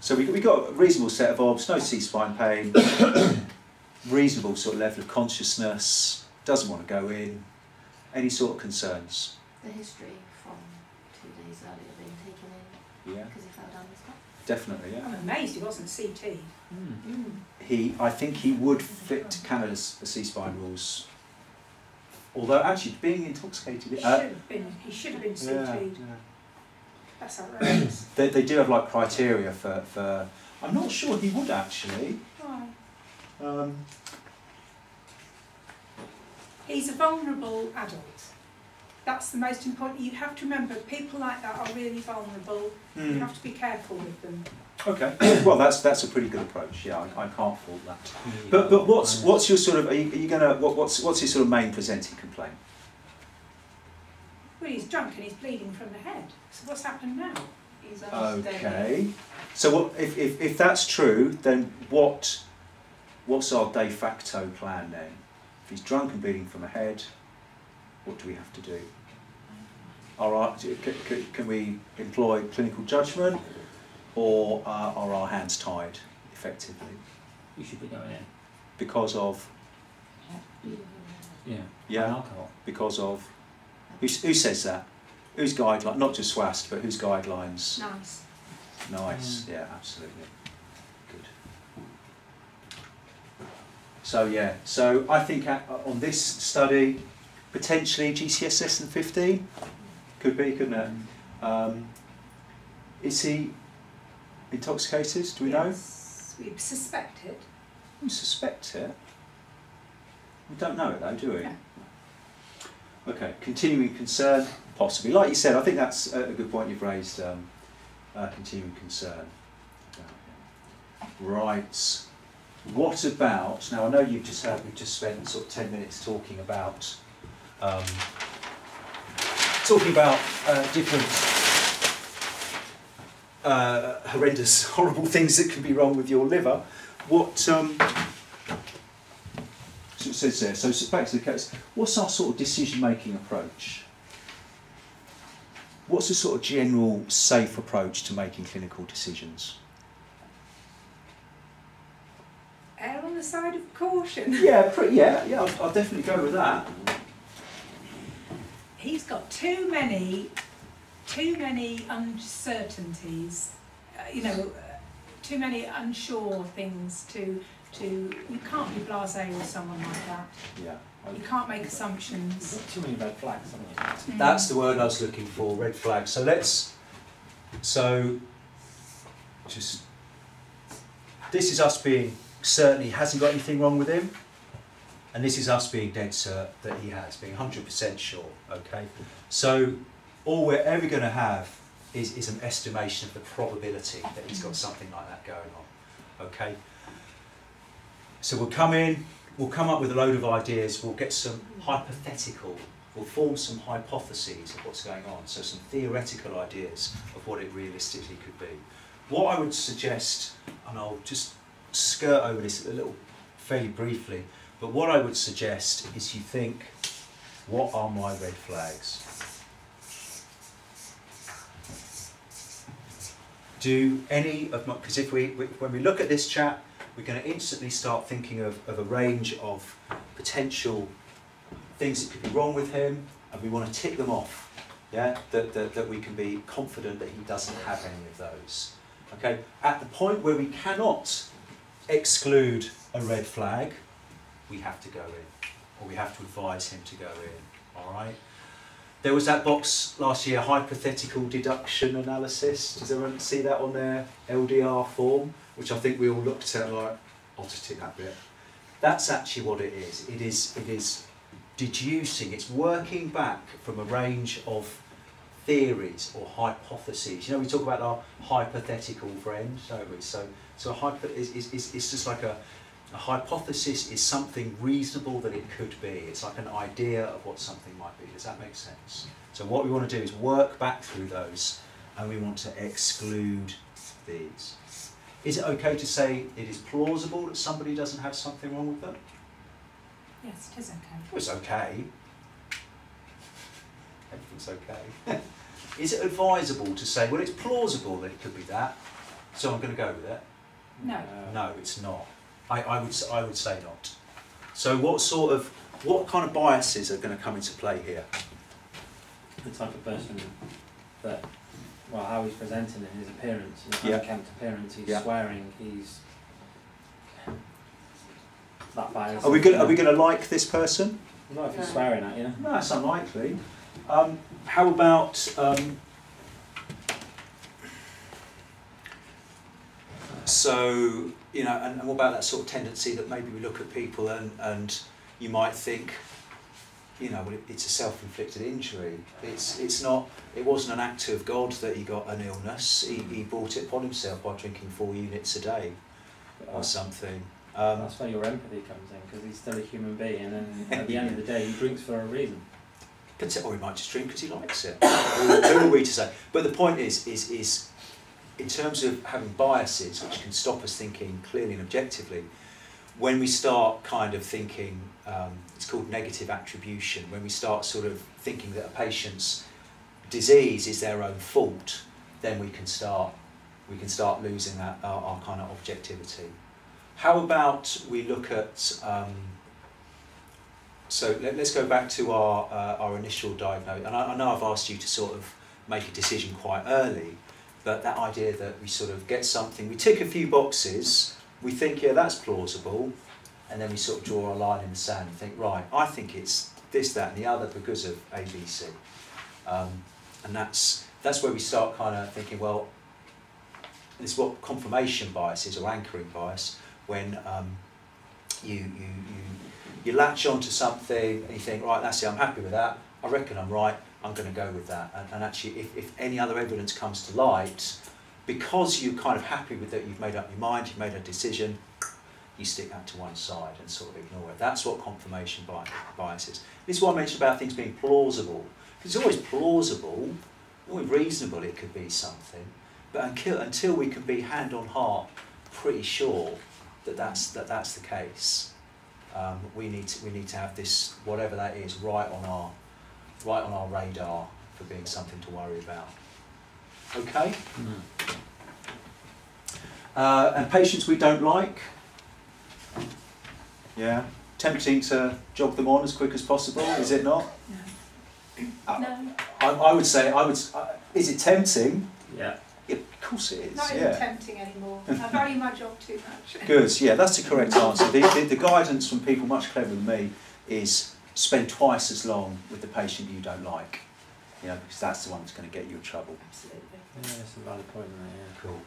So we got a reasonable set of obs, no C-spine pain, reasonable sort of level of consciousness, doesn't want to go in. Any sort of concerns? The history from 2 days earlier being taken in. Yeah. Because he fell down the steps. Definitely, yeah. I'm amazed he wasn't CT. I think he would fit Canada's C-spine rules. Although actually being intoxicated, He should have been CT'd. yeah. That's outrageous. They do have like criteria for. I'm not sure he would actually. Why? He's a vulnerable adult. That's the most important. You have to remember, people like that are really vulnerable. You have to be careful with them. Okay. Well, that's a pretty good approach. Yeah, I can't fault that. But what's your sort of? Are you gonna what's his sort of main presenting complaint? Well, he's drunk and he's bleeding from the head. So what's happened now? He's unstable. Okay. So what if that's true, then what's our de facto plan then? If he's drunk and bleeding from the head, what do we have to do? All right, can we employ clinical judgment, or are our hands tied effectively? You should be going in. Because of? Yeah. Alcohol. Because of? Who says that? Whose guideline? Not just SWAST, but whose guidelines? Nice. Nice. Yeah, absolutely. Good. So yeah, so I think on this study, potentially GCS less than 15, could be, couldn't it? Is he intoxicated? Do we know? We suspect it. We suspect it. We don't know it though, do we? Yeah. Okay, continuing concern, possibly. Like you said, I think that's a good point you've raised. Continuing concern. Right. What about, now I know we've just spent sort of 10 minutes talking about different horrendous, horrible things that can be wrong with your liver. What, so it says there, so back to the case, what's our sort of decision-making approach? What's the sort of general safe approach to making clinical decisions? Err on the side of caution. Yeah, I'll definitely go with that. He's got too many uncertainties, too many unsure things to you can't be blasé with someone like that. Yeah. You can't make assumptions. Too many red flags, haven't you? That's the word I was looking for, red flag. So this is us being certain he hasn't got anything wrong with him, and this is us being dead cert that he has, being 100% sure, okay? So all we're ever going to have is an estimation of the probability that he's got something like that going on, okay? So we'll come in, we'll come up with a load of ideas, we'll get some we'll form some hypotheses of what's going on, so some theoretical ideas of what it realistically could be. What I would suggest, and I'll just skirt over this a little fairly briefly, but what I would suggest is you think, what are my red flags? Do any of my, because when we look at this chat, we're going to instantly start thinking of a range of potential things that could be wrong with him, and we want to tick them off, yeah? That we can be confident that he doesn't have any of those. Okay? At the point where we cannot exclude a red flag, we have to go in, or we have to advise him to go in, all right? There was that box last year, hypothetical deduction analysis. Does everyone see that on their LDR form? Which I think we all looked at like, I'll just tick that bit. That's actually what it is. It is deducing, it's working back from a range of theories or hypotheses. You know, we talk about our hypothetical friend, don't we? So it's just like a hypothesis is something reasonable that it could be. It's like an idea of what something might be. Does that make sense? So what we want to do is work back through those, and we want to exclude these. Is it okay to say it is plausible that somebody doesn't have something wrong with them? Yes, it is okay. Well, it's okay. Everything's okay. Is it advisable to say, well, it's plausible that it could be that, So I'm going to go with it. No. No, it's not. I would say not. So what kind of biases are going to come into play here? The type of person that, well, how he's presenting in his appearance, his Yeah. unkempt appearance, he's Yeah. swearing, he's that bias. Are we going to like this person? Not if he's No. swearing at you. No, that's unlikely. How about so, you know, and what about that sort of tendency that maybe we look at people and you might think, you know, well, it's a self-inflicted injury. It's not. It wasn't an act of God that he got an illness. He brought it upon himself by drinking 4 units a day or something. That's where your empathy comes in, because he's still a human being, and at the end of the day, he drinks for a reason. Or he might just drink because he likes it. Who are we to say? But the point is in terms of having biases, which can stop us thinking clearly and objectively, when we start kind of thinking, it's called negative attribution, when we start sort of thinking that a patient's disease is their own fault, then we can start losing that our kind of objectivity. How about we look at, so let's go back to our initial diagnosis, and I know I've asked you to sort of make a decision quite early, but that idea that we sort of get something, we tick a few boxes, we think, yeah, that's plausible, and then we sort of draw our line in the sand and think, right, I think it's this, that, and the other because of A, B, C. And that's where we start kind of thinking, well, this is what confirmation bias is, or anchoring bias, when you latch onto something and you think, right, that's it, I'm happy with that, I reckon I'm right, I'm going to go with that. And actually, if any other evidence comes to light, because you're kind of happy with that, you've made up your mind, you've made a decision, you stick that to one side and sort of ignore it. That's what confirmation bias is. This is what I mentioned about things being plausible. It's always plausible, always reasonable it could be something, but until we can be hand on heart pretty sure that that's the case, we need to have this, whatever that is, right on our radar for being something to worry about. Okay? And patients we don't like. Yeah. Tempting to jog them on as quick as possible, is it not? No. I would say, is it tempting? Yeah. Yeah, of course it is. Not even tempting anymore. I value my job too much. Good, yeah, that's the correct answer. The guidance from people much cleverer than me is spend twice as long with the patient you don't like. You know, because that's the one that's going to get you in trouble. Absolutely. Yeah, that's a valid point there, yeah. Cool.